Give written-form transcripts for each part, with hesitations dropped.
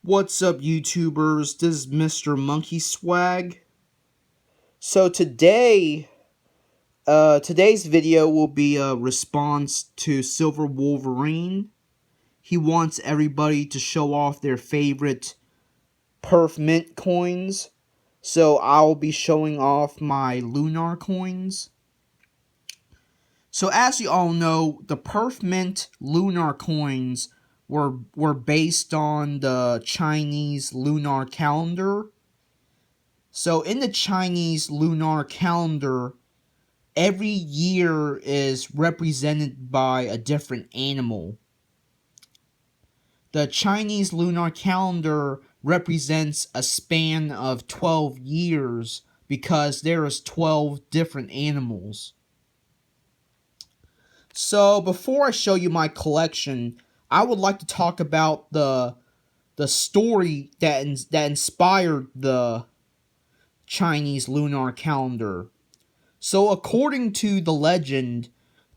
What's up, YouTubers? This is Mr. Monkey Swag. So today's video will be a response to Silver Wolverine. He wants everybody to show off their favorite Perth Mint coins. So I'll be showing off my Lunar coins. So as you all know, the Perth Mint Lunar coins were based on the Chinese lunar calendar. So in the Chinese lunar calendar, every year is represented by a different animal. The Chinese lunar calendar represents a span of 12 years because there is 12 different animals. So before I show you my collection, I would like to talk about the story that inspired the Chinese lunar calendar. So according to the legend,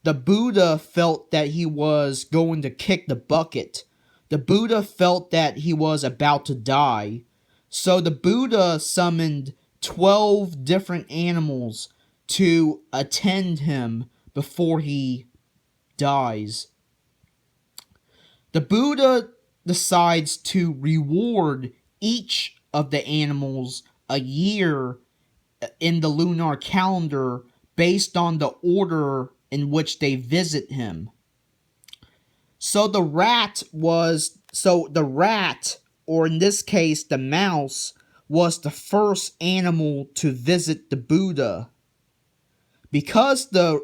the Buddha felt that he was going to kick the bucket. The Buddha felt that he was about to die. So the Buddha summoned 12 different animals to attend him before he dies. The Buddha decides to reward each of the animals a year in the lunar calendar based on the order in which they visit him. So the rat, or in this case the mouse, was the first animal to visit the Buddha. Because the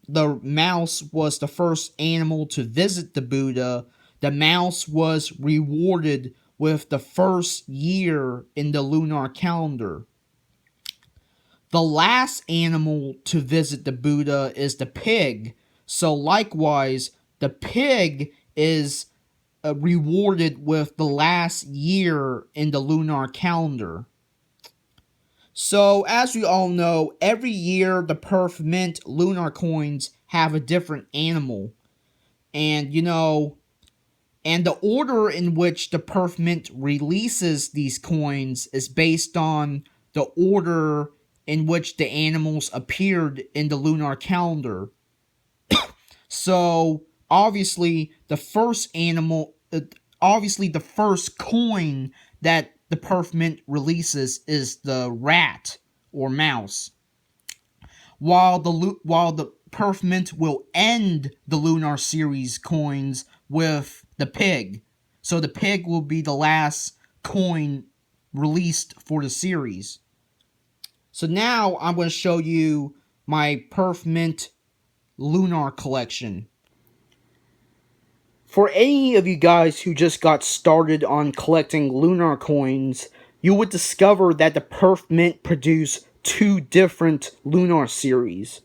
mouse was the first animal to visit the Buddha, the mouse was rewarded with the first year in the lunar calendar. The last animal to visit the Buddha is the pig. So likewise, the pig is rewarded with the last year in the lunar calendar. So, as we all know, every year the Perth Mint Lunar coins have a different animal. And, and the order in which the Perth Mint releases these coins is based on the order in which the animals appeared in the lunar calendar. So, obviously, the first coin that the Perth Mint releases is the rat or mouse, while the Perth Mint will end the Lunar Series coins with the pig. So the pig will be the last coin released for the series. So now I'm going to show you my Perth Mint Lunar collection. For any of you guys who just got started on collecting Lunar coins, you would discover that the Perth Mint produce two different Lunar series.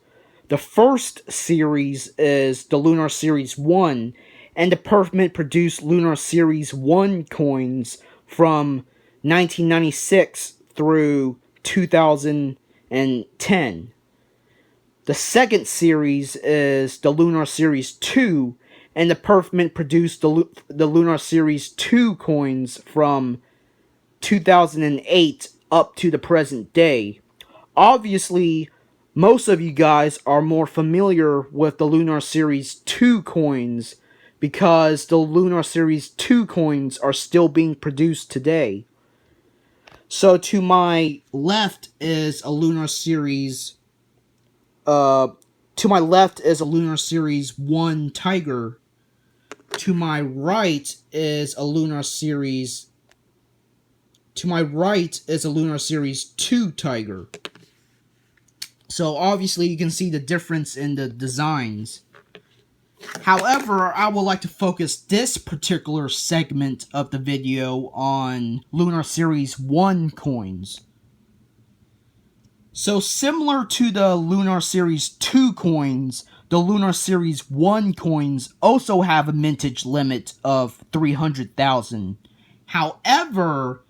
The first series is the Lunar Series 1, and the Perth Mint produced Lunar Series 1 coins from 1996 through 2010. The second series is the Lunar Series 2, and the Perth Mint produced the Lunar Series 2 coins from 2008 up to the present day. Obviously, most of you guys are more familiar with the Lunar Series 2 coins because the Lunar Series 2 coins are still being produced today. So to my left is a Lunar Series to my left is a Lunar Series 1 tiger. To my right is a Lunar Series 2 tiger. So obviously you can see the difference in the designs. However, I would like to focus this particular segment of the video on Lunar Series 1 coins. So similar to the Lunar Series 2 coins, the Lunar Series 1 coins also have a mintage limit of 300,000. However,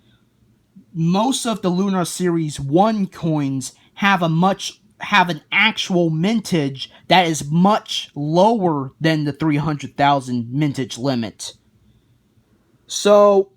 most of the Lunar Series 1 coins have an actual mintage that is much lower than the 300,000 mintage limit. So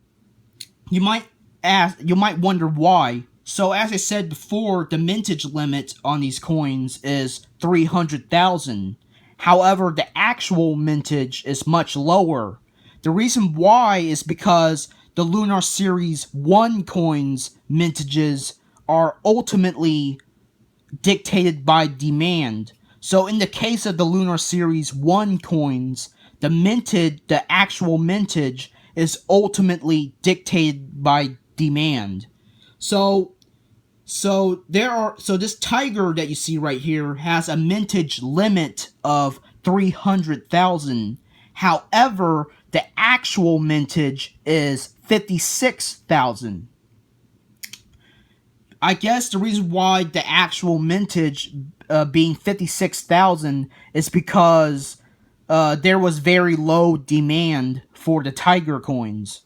You might wonder why. So as I said before, the mintage limit on these coins is 300,000. However, the actual mintage is much lower. The reason why is because the Lunar Series 1 coins mintages are ultimately dictated by demand. So in the case of the Lunar Series 1 coins, the actual mintage is ultimately dictated by demand. So so this tiger that you see right here has a mintage limit of 300,000. However, the actual mintage is 56,000. I guess the reason why the actual mintage being 56,000 is because there was very low demand for the tiger coins.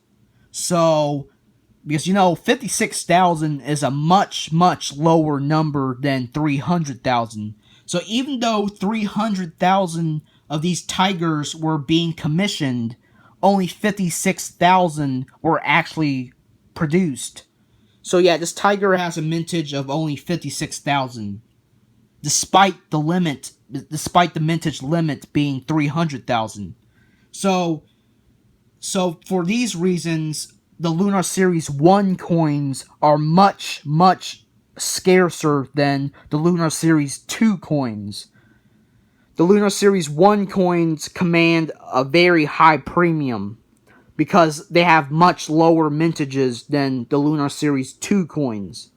So, because 56,000 is a much, much lower number than 300,000. So, even though 300,000 of these tigers were being commissioned, only 56,000 were actually produced. So yeah, this tiger has a mintage of only 56,000, despite the mintage limit being 300,000. So for these reasons, the Lunar Series 1 coins are much, much scarcer than the Lunar Series 2 coins. The Lunar Series 1 coins command a very high premium because they have much lower mintages than the Lunar Series 2 coins.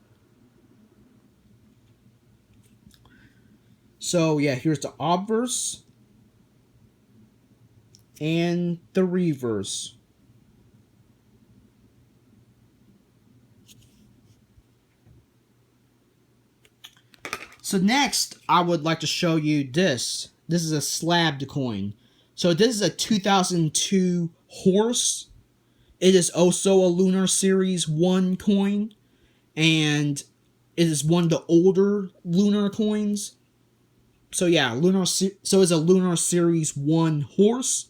So yeah, here's the obverse and the reverse. So next, I would like to show you this. This is a slabbed coin. So this is a 2002 horse. It is also a Lunar Series 1 coin, and it is one of the older lunar coins. So yeah, so it's a Lunar Series 1 horse.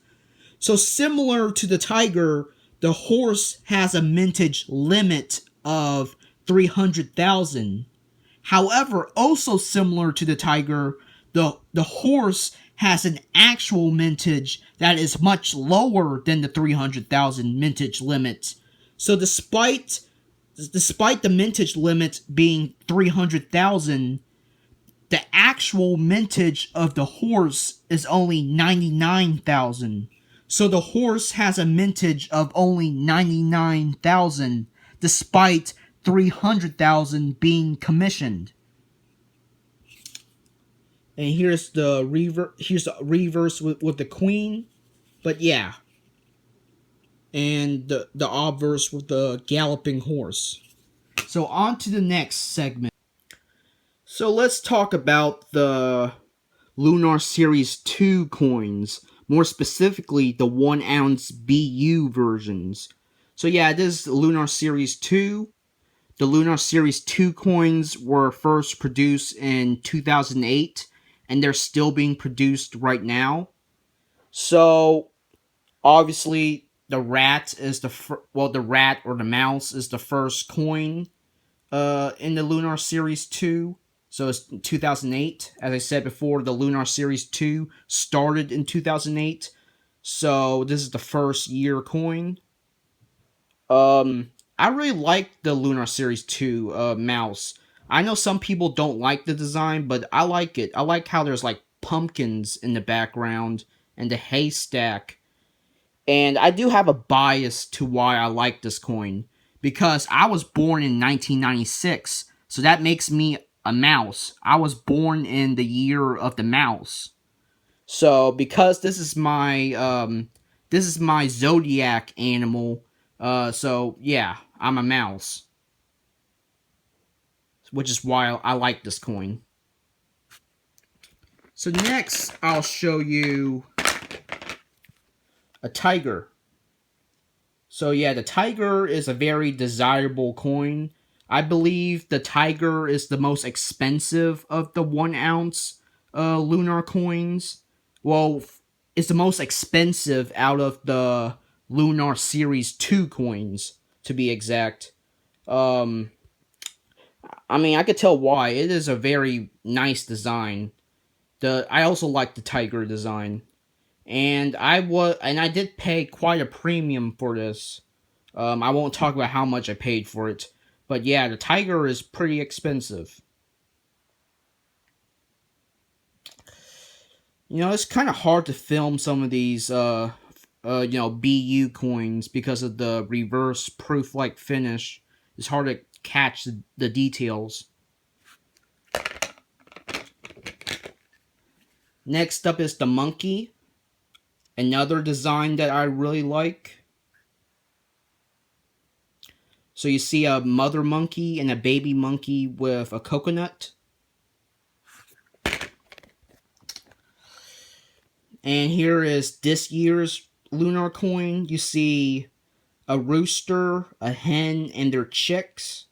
So similar to the tiger, the horse has a mintage limit of 300,000. However, also similar to the tiger, the horse has an actual mintage that is much lower than the 300,000 mintage limit. So despite the mintage limit being 300,000, the actual mintage of the horse is only 99,000. So the horse has a mintage of only 99,000 despite 300,000 being commissioned. And here's the reverse with the queen. But yeah. And the obverse with the galloping horse. So on to the next segment. So let's talk about the Lunar Series 2 coins, more specifically the 1 ounce BU versions. So yeah, this is Lunar Series 2. The Lunar Series 2 coins were first produced in 2008, and they're still being produced right now. So obviously the rat is the rat or the mouse is the first coin in the Lunar Series 2. So it's 2008. As I said before, the Lunar Series 2 started in 2008. So this is the first year coin. I really like the Lunar Series 2 mouse. I know some people don't like the design, but I like it. I like how there's like pumpkins in the background and the haystack. And I do have a bias to why I like this coin. Because I was born in 1996, so that makes me a mouse. I was born in the year of the mouse. So because this is my zodiac animal, so yeah, I'm a mouse. Which is why I like this coin. So next, I'll show you a tiger. So yeah, the tiger is a very desirable coin. I believe the tiger is the most expensive of the 1 ounce lunar coins. Well, it's the most expensive out of the Lunar Series 2 coins. to be exact. Um, I mean, I could tell why. It is a very nice design. I also like the tiger design, and I did pay quite a premium for this. I won't talk about how much I paid for it, but yeah, the tiger is pretty expensive. It's kind of hard to film some of these BU coins because of the reverse proof like finish. It's hard to catch the details. Next up is the monkey, another design that I really like. So you see a mother monkey and a baby monkey with a coconut. And here is this year's lunar coin. You see a rooster, a hen, and their chicks.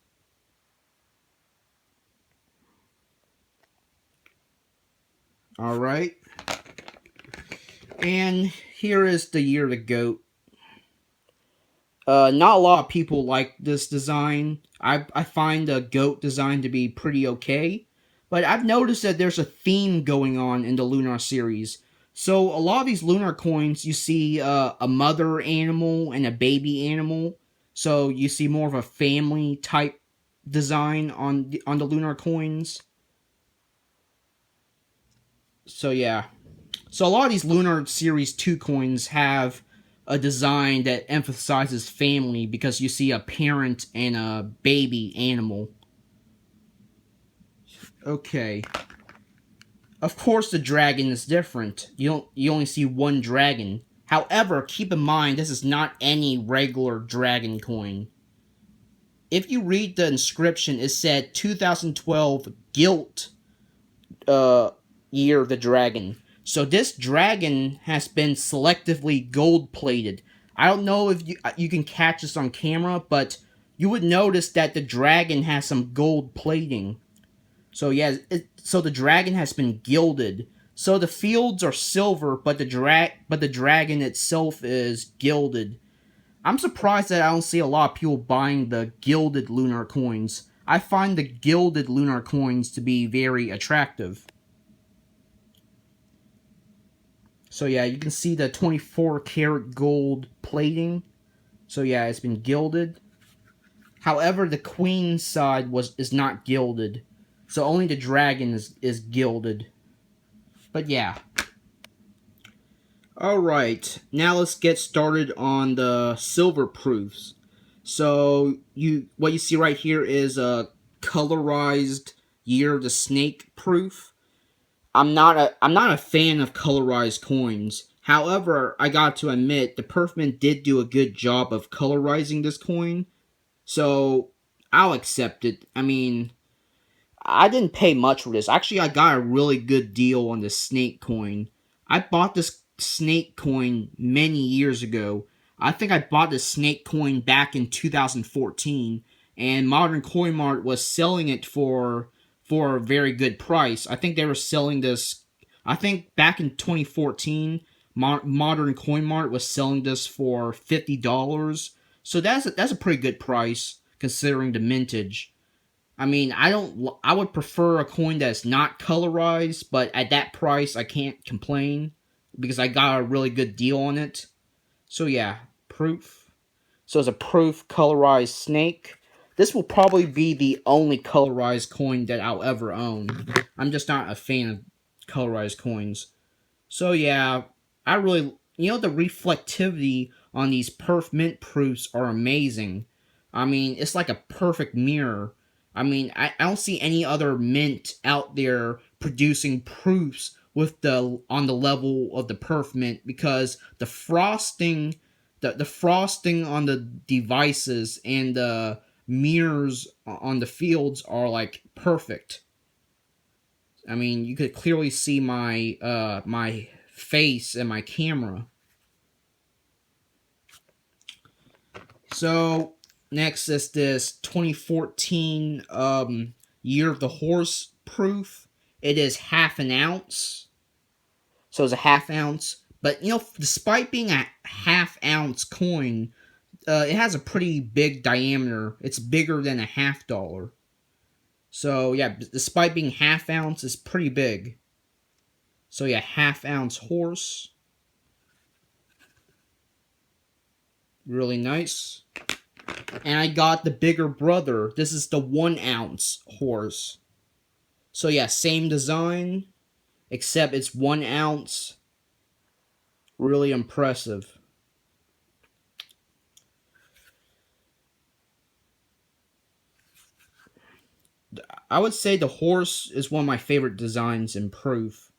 All right. And here is the year of the goat. Not a lot of people like this design. I find the goat design to be pretty okay. But I've noticed that there's a theme going on in the Lunar Series. So a lot of these lunar coins, you see a mother animal and a baby animal. So you see more of a family type design on the lunar coins. So yeah. So a lot of these Lunar Series 2 coins have a design that emphasizes family because you see a parent and a baby animal. Okay. Of course the dragon is different. You only see one dragon. However, keep in mind this is not any regular dragon coin. If you read the inscription, it said 2012 Guilt year of the dragon. So this dragon has been selectively gold plated. I don't know if you can catch this on camera, but you would notice that the dragon has some gold plating. So yeah, so the dragon has been gilded. So the fields are silver, but the dragon itself is gilded. I'm surprised that I don't see a lot of people buying the gilded lunar coins. I find the gilded lunar coins to be very attractive. So yeah, you can see the 24 karat gold plating. So yeah, it's been gilded. However, the queen side is not gilded. So only the dragon is gilded. But yeah. Alright, now let's get started on the silver proofs. So what you see right here is a colorized Year of the Snake proof. I'm not a fan of colorized coins. However, I got to admit the Perth Mint did do a good job of colorizing this coin, so I'll accept it. I mean, I didn't pay much for this. Actually, I got a really good deal on the snake coin. I bought this snake coin many years ago. I think I bought the snake coin back in 2014, and Modern Coin Mart was selling it for a very good price. I think they were selling this. I think back in 2014, Modern Coin Mart was selling this for $50. So that's a pretty good price considering the mintage. I mean, I would prefer a coin that's not colorized, but at that price, I can't complain because I got a really good deal on it. So yeah, proof. So it's a proof colorized snake. This will probably be the only colorized coin that I'll ever own. I'm just not a fan of colorized coins. So yeah, I really, the reflectivity on these Perth Mint proofs are amazing. I mean, it's like a perfect mirror. I mean, I don't see any other mint out there producing proofs with the on the level of the Perth Mint because the frosting on the devices and the mirrors on the fields are like perfect. I mean, you could clearly see my face and my camera. So next is this 2014 Year of the Horse proof. It is half an ounce. So it's a half ounce. But despite being a half ounce coin, it has a pretty big diameter. It's bigger than a $half. So yeah, despite being half ounce, it's pretty big. So yeah, half-ounce horse. Really nice. And I got the bigger brother. This is the 1-ounce horse. So yeah, same design, except it's 1 ounce. Really impressive. I would say the horse is one of my favorite designs in proof.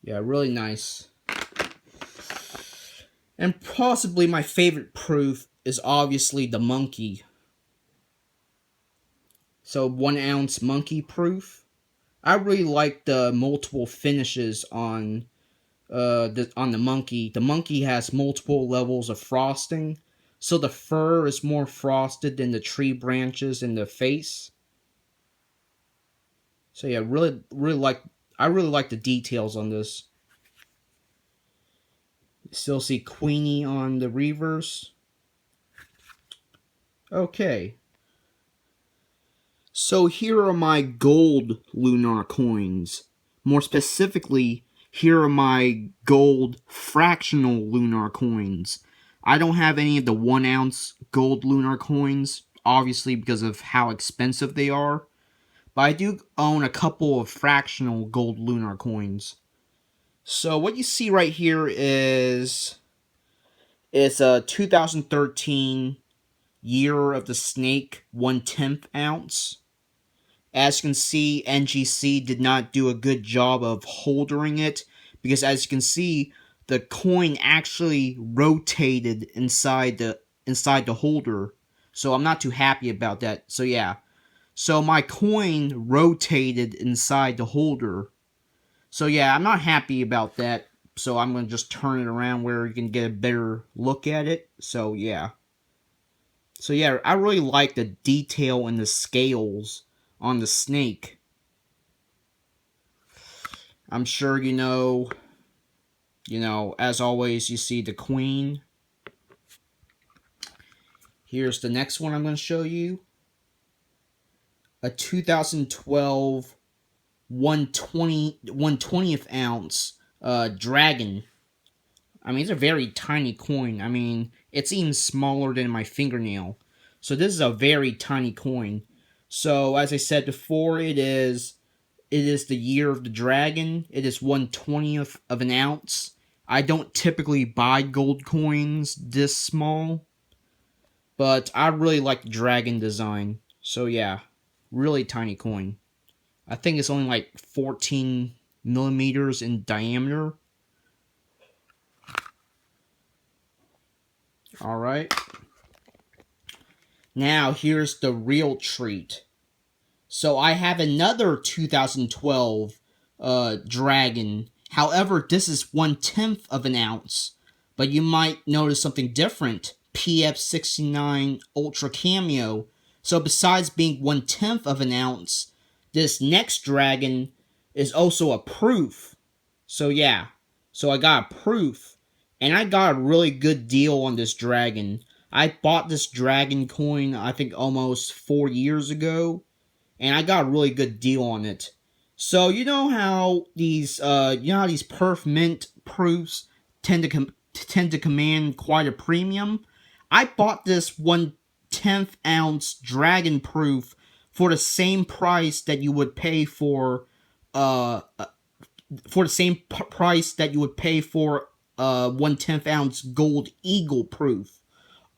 Yeah, really nice. And possibly my favorite proof is obviously the monkey. So 1-ounce monkey proof. I really like the multiple finishes on the monkey. The monkey has multiple levels of frosting, so the fur is more frosted than the tree branches in the face. So yeah, I really like the details on this. Still see Queenie on the reverse. Okay. So here are my gold Lunar coins. More specifically, here are my gold fractional Lunar coins. I don't have any of the 1-ounce gold Lunar coins, obviously because of how expensive they are. But I do own a couple of fractional gold Lunar coins. So what you see right here is it's a 2013 Year of the Snake 1/10 ounce. As you can see, NGC did not do a good job of holding it, because as you can see, the coin actually rotated inside the holder. So I'm not too happy about that. So yeah. So my coin rotated inside the holder. So yeah, I'm not happy about that. So I'm going to just turn it around where you can get a better look at it. So yeah. So yeah, I really like the detail in the scales on the snake. I'm sure as always, you see the queen. Here's the next one I'm going to show you. A 2012 1/20th ounce dragon. I mean, it's a very tiny coin. I mean, it's even smaller than my fingernail. So this is a very tiny coin. So as I said before, it is the year of the dragon. It is 1/20th of an ounce. I don't typically buy gold coins this small, but I really like the dragon design. So yeah, really tiny coin. I think it's only like 14 millimeters in diameter. Alright. Now here's the real treat. So I have another 2012 dragon. However, this is 1/10 of an ounce. But you might notice something different. PF69 Ultra Cameo. So besides being 1/10 of an ounce, this next dragon is also a proof. So yeah. So I got a proof. And I got a really good deal on this dragon. I bought this dragon coin, I think almost 4 years ago, and I got a really good deal on it. So you know how these Perth Mint proofs tend to command quite a premium. I bought this 1/10 ounce dragon proof for the same price that you would pay uh for the same price that you would pay for 1/10 ounce gold eagle proof.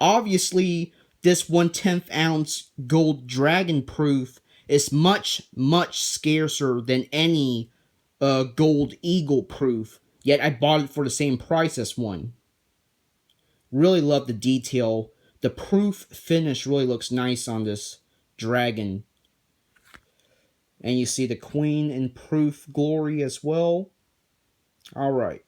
Obviously, this 1/10 ounce gold dragon proof is much, much scarcer than any gold eagle proof, yet I bought it for the same price as one. Really love the detail. The proof finish really looks nice on this dragon. And you see the queen in proof glory as well. Alright.